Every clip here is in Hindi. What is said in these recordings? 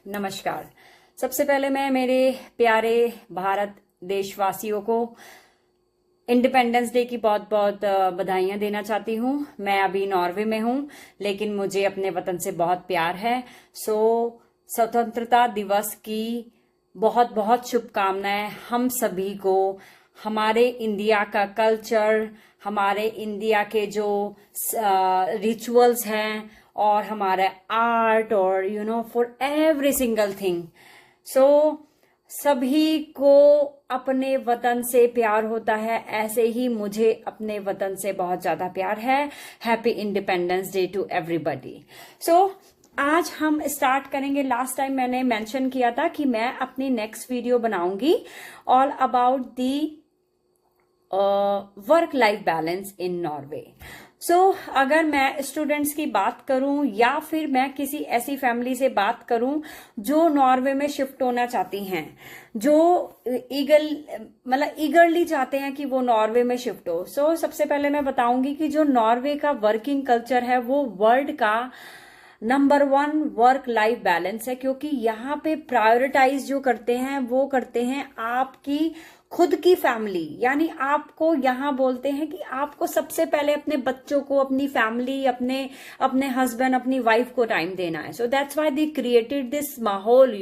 नमस्कार। सबसे पहले मैं मेरे प्यारे भारत देशवासियों को इंडिपेंडेंस डे की बहुत बहुत बधाइयां देना चाहती हूँ। मैं अभी नॉर्वे में हूँ, लेकिन मुझे अपने वतन से बहुत प्यार है। स्वतंत्रता दिवस की बहुत बहुत शुभकामनाएं हम सभी को। हमारे इंडिया का कल्चर, हमारे इंडिया के जो रिचुअल्स हैं और हमारा आर्ट और फॉर एवरी सिंगल थिंग। सभी को अपने वतन से प्यार होता है, ऐसे ही मुझे अपने वतन से बहुत ज्यादा प्यार है। Happy independence day to everybody. आज हम स्टार्ट करेंगे। लास्ट टाइम मैंने मेंशन किया था कि मैं अपनी नेक्स्ट वीडियो बनाऊंगी all about the work life balance in Norway. अगर मैं स्टूडेंट्स की बात करूं या फिर मैं किसी ऐसी फैमिली से बात करूं जो नॉर्वे में शिफ्ट होना चाहती हैं, जो ईगरली चाहते हैं कि वो नॉर्वे में शिफ्ट हो। सबसे पहले मैं बताऊंगी कि जो नॉर्वे का वर्किंग कल्चर है वो वर्ल्ड का नंबर 1 वर्क लाइफ बैलेंस है, क्योंकि यहाँ पे प्रायोरिटाइज जो करते हैं वो करते हैं आपकी खुद की फैमिली। यानी आपको यहाँ बोलते हैं कि आपको सबसे पहले अपने बच्चों को, अपनी फैमिली, अपने हस्बैंड, अपनी वाइफ को टाइम देना है। So that's why they created this माहौल,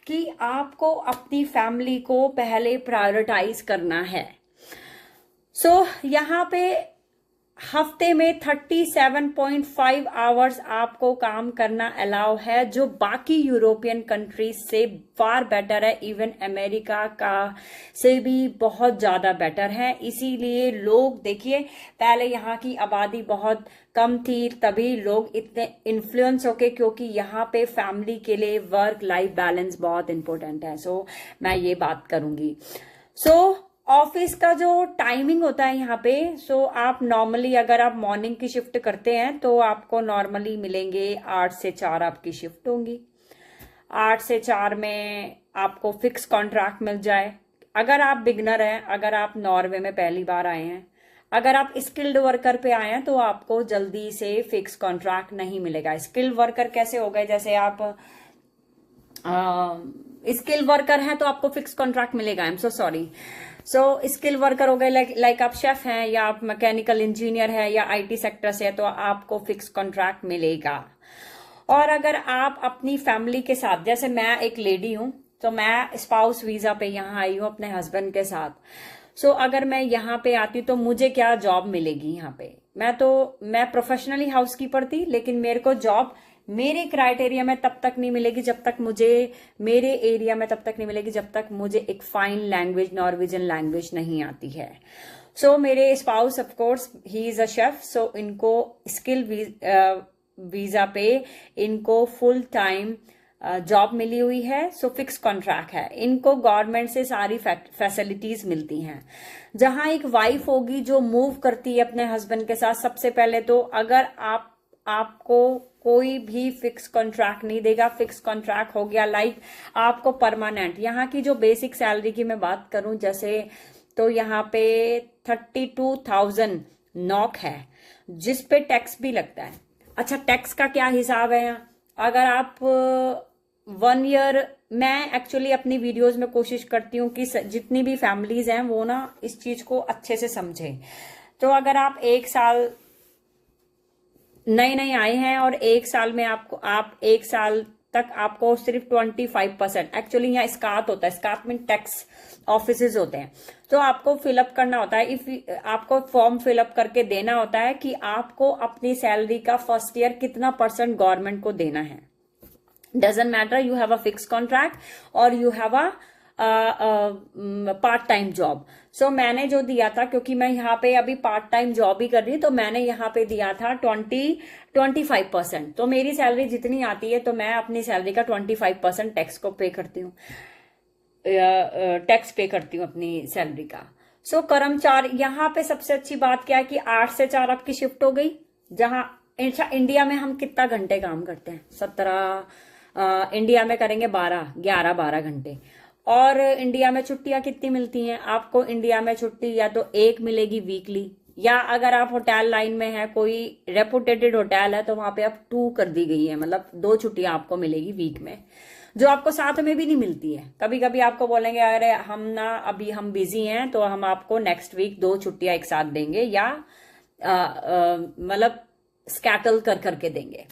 कि आपको अपनी फैमिली को पहले प्रायोरिटाइज करना है। यहाँ पे हफ्ते में 37.5 आवर्स आपको काम करना अलाउ है, जो बाकी यूरोपियन कंट्रीज से फार बेटर है। इवन अमेरिका का से भी बहुत ज्यादा बेटर है। इसीलिए लोग देखिए, पहले यहाँ की आबादी बहुत कम थी, तभी लोग इतने इन्फ्लुएंस होके, क्योंकि यहाँ पे फैमिली के लिए वर्क लाइफ बैलेंस बहुत इंपॉर्टेंट है। मैं ये बात करूंगी। ऑफिस का जो टाइमिंग होता है यहाँ पे, आप नॉर्मली अगर आप मॉर्निंग की शिफ्ट करते हैं तो आपको नॉर्मली मिलेंगे 8 से 4 आपकी शिफ्ट होंगी। 8 से 4 में आपको फिक्स कॉन्ट्रैक्ट मिल जाए। अगर आप बिगनर हैं, अगर आप नॉर्वे में पहली बार आए हैं, अगर आप स्किल्ड वर्कर पे आए हैं, तो आपको जल्दी से फिक्स कॉन्ट्रैक्ट नहीं मिलेगा। स्किल्ड वर्कर कैसे हो गए? जैसे आप स्किल वर्कर हैं तो आपको फिक्स कॉन्ट्रैक्ट मिलेगा। I am so sorry. Skill worker हो गए, लाइक आप शेफ हैं या आप मैकेनिकल इंजीनियर हैं या आईटी सेक्टर से है, तो आपको फिक्स कॉन्ट्रैक्ट मिलेगा। और अगर आप अपनी फैमिली के साथ, जैसे मैं एक लेडी हूं, तो मैं स्पाउस वीजा पे यहाँ आई हूं अपने हस्बैंड के साथ। अगर मैं यहाँ पे आती तो मुझे क्या जॉब मिलेगी यहाँ पे? मैं प्रोफेशनली हाउसकीपर थी, लेकिन मेरे को जॉब मेरे क्राइटेरिया में तब तक नहीं मिलेगी जब तक मुझे, मेरे एरिया में तब तक नहीं मिलेगी जब तक मुझे एक फाइन लैंग्वेज, नॉर्वेजियन लैंग्वेज नहीं आती है। मेरे spouse of course he is a chef, इनको स्किल वीजा पे इनको फुल टाइम जॉब मिली हुई है। फिक्स कॉन्ट्रैक्ट है। इनको गवर्नमेंट से सारी फैसिलिटीज मिलती हैं। जहां एक वाइफ होगी जो मूव करती है अपने हस्बैंड के साथ, सबसे पहले तो अगर आपको कोई भी फिक्स कॉन्ट्रैक्ट नहीं देगा। फिक्स कॉन्ट्रैक्ट हो गया लाइक आपको परमानेंट। यहाँ की जो बेसिक सैलरी की मैं बात करूं, जैसे तो यहाँ पे 32,000 नॉक है, जिस पे टैक्स भी लगता है। अच्छा, टैक्स का क्या हिसाब है यहाँ? अगर आप 1 ईयर, मैं एक्चुअली अपनी वीडियोस में कोशिश करती हूँ कि जितनी भी फैमिलीज हैं वो ना इस चीज को अच्छे से समझें। तो अगर आप 1 साल नए आए हैं और 1 साल में आप 1 साल तक आपको सिर्फ 25%, एक्चुअली यहाँ स्कात होता है, स्कात में टैक्स ऑफिसेज होते हैं, तो आपको फिलअप करना होता है। आपको फॉर्म फिलअप करके देना होता है कि आपको अपनी सैलरी का फर्स्ट ईयर कितना % गवर्नमेंट को देना है। Doesn't matter you have a fix contract और you have a part time job. मैंने जो दिया था, क्योंकि मैं यहाँ पे अभी पार्ट टाइम जॉब ही कर रही हूँ, तो मैंने यहाँ पे दिया था 25%। तो मेरी सैलरी जितनी आती है, तो मैं अपनी सैलरी का 25% टैक्स को पे करती हूँ, टैक्स पे करती हूँ अपनी सैलरी का। कर्मचारी, यहाँ पे सबसे अच्छी बात क्या है कि 8 से 4 आपकी शिफ्ट हो गई। जहां इंडिया में हम कितना घंटे काम करते हैं? 17, इंडिया में करेंगे 11-12 घंटे। और इंडिया में छुट्टियां कितनी मिलती हैं आपको? इंडिया में छुट्टी या तो 1 मिलेगी वीकली, या अगर आप होटल लाइन में है, कोई रेपुटेटेड होटल है, तो वहां पे अब 2 कर दी गई है, मतलब 2 छुट्टियां आपको मिलेगी वीक में, जो आपको साथ में भी नहीं मिलती है। कभी कभी आपको बोलेंगे अरे हम ना अभी हम बिजी हैं तो हम आपको नेक्स्ट वीक 2 छुट्टियां एक साथ देंगे, या मतलब स्कैटल कर करके देंगे।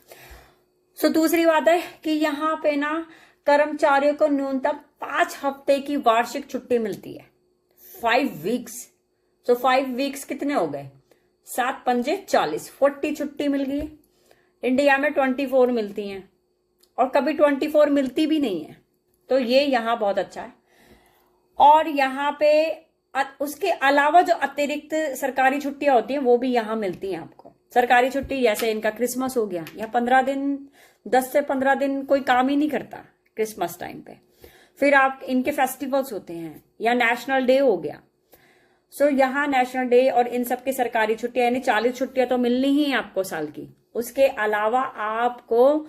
सो दूसरी बात है कि यहाँ पे ना कर्मचारियों को न्यूनतम 5 हफ्ते की वार्षिक छुट्टी मिलती है, 5 वीक्स। सो 5 वीक्स कितने हो गए, 7 पंजे 40, 40 छुट्टी मिल गई। इंडिया में 24 मिलती हैं, और कभी 24 मिलती भी नहीं है, तो ये यहाँ बहुत अच्छा है। और यहाँ पे उसके अलावा जो अतिरिक्त सरकारी छुट्टियां होती हैं वो भी यहाँ मिलती हैं आपको। सरकारी छुट्टी जैसे इनका क्रिसमस हो गया, या 15 दिन, 10 से 15 दिन कोई काम ही नहीं करता क्रिसमस टाइम पे। फिर आप इनके फेस्टिवल्स होते हैं, या नेशनल डे हो गया। सो यहाँ नेशनल डे और इन सब की सरकारी छुट्टियां, यानी 40 छुट्टियां तो मिलनी ही है आपको साल की। उसके अलावा आपको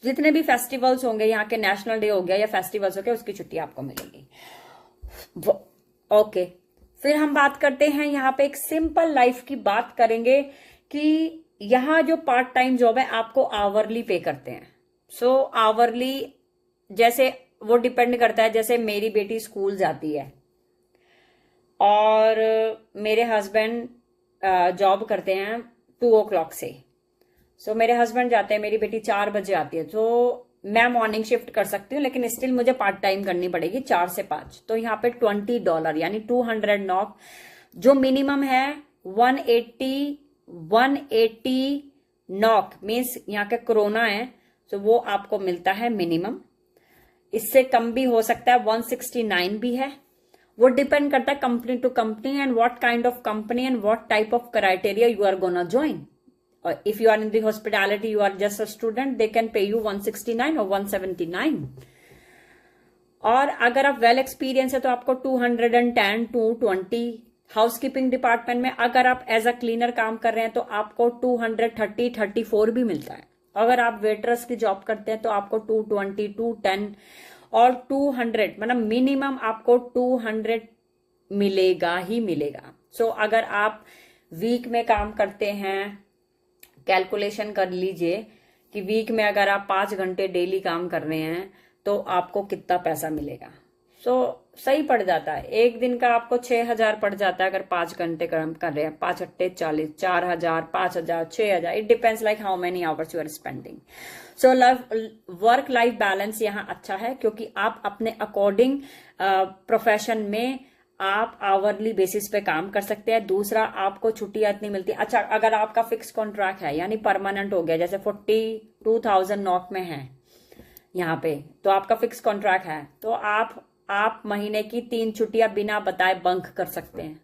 जितने भी फेस्टिवल्स होंगे, यहाँ के नेशनल डे हो गया या फेस्टिवल्स हो गया, उसकी छुट्टी आपको मिलेगी। ओके, फिर हम बात करते हैं यहाँ पे एक सिंपल लाइफ की बात करेंगे कि यहाँ जो पार्ट टाइम जॉब है आपको आवरली पे करते हैं। सो आवरली जैसे वो डिपेंड करता है, जैसे मेरी बेटी स्कूल जाती है और मेरे हस्बैंड जॉब करते हैं 2 o'clock से। सो मेरे हस्बैंड जाते हैं, मेरी बेटी 4 बजे आती है, तो मैं मॉर्निंग शिफ्ट कर सकती हूँ, लेकिन स्टिल मुझे पार्ट टाइम करनी पड़ेगी 4 से 5। तो यहाँ पे $20 यानी 200 नॉक, जो मिनिमम है 180 नॉक मीन्स यहाँ के कोरोना है, तो वो आपको मिलता है मिनिमम। इससे कम भी हो सकता है, 169 भी है। वो डिपेंड करता है company to company and what kind of company and what type of criteria you are gonna join. If you are in the hospitality, you are just a student, they can pay you 169 or 179. और अगर आप वेल एक्सपीरियंस है तो आपको 210 to 220। हाउसकीपिंग डिपार्टमेंट में अगर आप एज अ क्लीनर काम कर रहे हैं तो आपको 230, 34 भी मिलता है। अगर आप वेटर्स की जॉब करते हैं तो आपको 220, 210 और 200, मतलब मिनिमम आपको 200 मिलेगा ही मिलेगा। सो अगर आप वीक में काम करते हैं, कैलकुलेशन कर लीजिए कि वीक में अगर आप 5 घंटे डेली काम कर रहे हैं तो आपको कितना पैसा मिलेगा। सो सही पड़ जाता है, एक दिन का आपको 6,000 पड़ जाता है अगर 5 घंटे काम कर रहे हैं। 5 अट्टे 40, 4,000, 5,000, 6,000, it depends like how many hours you are spending. So work life balance यहाँ अच्छा है, क्योंकि आप अपने अकॉर्डिंग प्रोफेशन में आप आवरली बेसिस पे काम कर सकते हैं। दूसरा, आपको छुट्टियां इतनी मिलती है। अच्छा, अगर आपका फिक्स कॉन्ट्रैक्ट है यानी परमानेंट हो गया, जैसे 42,000 नॉक में है यहाँ पे, तो आपका फिक्स कॉन्ट्रैक्ट है, तो आप महीने की 3 छुट्टियां बिना बताए बंक कर सकते हैं।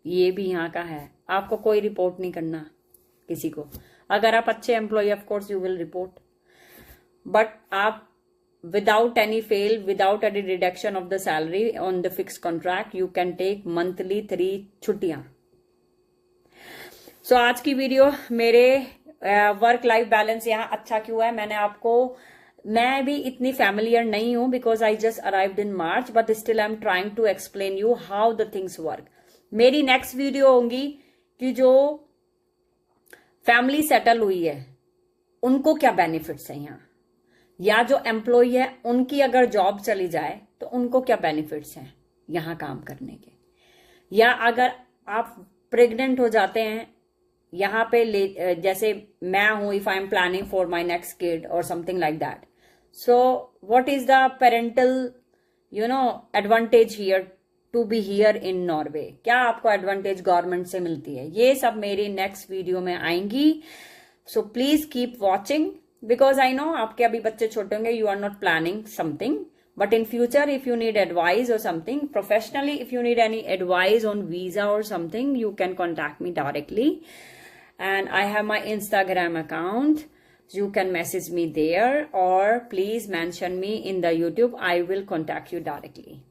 ये भी यहाँ का है, आपको कोई रिपोर्ट नहीं करना किसी को। अगर आप अच्छे employee, of course you will report, but आप without any fail, without any reduction of the salary on the fixed contract, you can take monthly 3 छुट्टियां। सो आज की वीडियो मेरे वर्क लाइफ बैलेंस यहाँ अच्छा क्यों है, मैं भी इतनी फैमिलियर नहीं हूं because I just arrived in March, but still I am trying to explain you how the things work. मेरी नेक्स्ट वीडियो होंगी कि जो फैमिली सेटल हुई है उनको क्या बेनिफिट्स हैं यहाँ, या जो एम्प्लॉय है उनकी अगर जॉब चली जाए तो उनको क्या बेनिफिट्स हैं यहाँ काम करने के, या अगर आप प्रेग्नेंट हो जाते हैं यहाँ पे, जैसे मैं हूं, if I am planning for my next kid और something like that, so what is the parental advantage here to be here in Norway, क्या आपको एडवांटेज गवर्नमेंट से मिलती है, ये सब मेरी नेक्स्ट वीडियो में आएंगी। So please keep watching, because I know आपके अभी बच्चे छोटे होंगे, you are not planning something, but in future if you need advice or something professionally, if you need any advice on visa or something, you can contact me directly, and I have my Instagram account, you can message me there, or please mention me in the YouTube, I will contact you directly.